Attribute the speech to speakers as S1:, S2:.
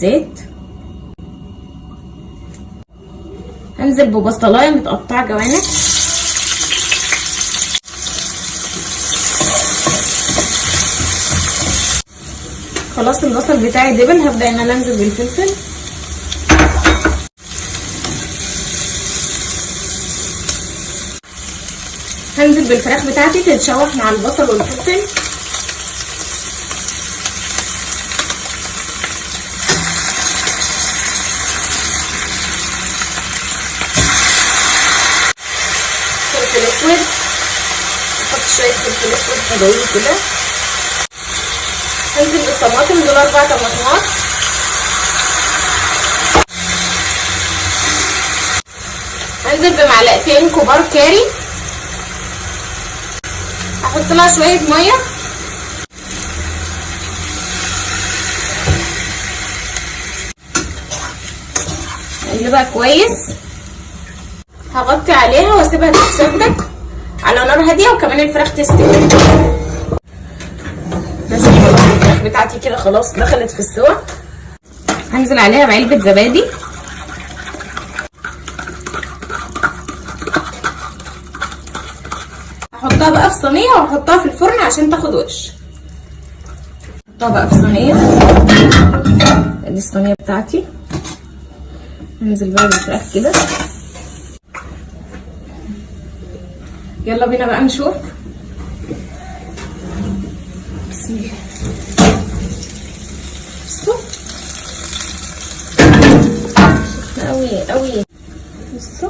S1: زيت. هنزل ببصلايه متقطعه جوانح. خلاص البصل بتاعي دبل، هبدا ان انا انزل بالفلفل. هنزل بالفراخ بتاعتي تتشوح مع البصل والفلفل. فلفل اسود، نحط شويه فلفل اسود حلوين كده. هنزل بالطماطم، دول 4 طماطمات. هنزل بمعلقتين كبار كاري، هحط لها شويه ميه. اقلبها كويس، هغطي عليها واسيبها تتسبك على نار هاديه، وكمان الفراخ تستوي. بس خلاص الفراخ بتاعتي كده خلاص دخلت في السوا. هنزل عليها بعلبه زبادي. هحطها بقى في صينيه واحطها في الفرن عشان تاخد وش. احطها بقى في صينيه. ادي الصينيه بتاعتي. هنزل بقى بالفراخ كده. يلا بينا بقى نشوف. بسم الله. بصوا سخنه قوي قوي. بصوا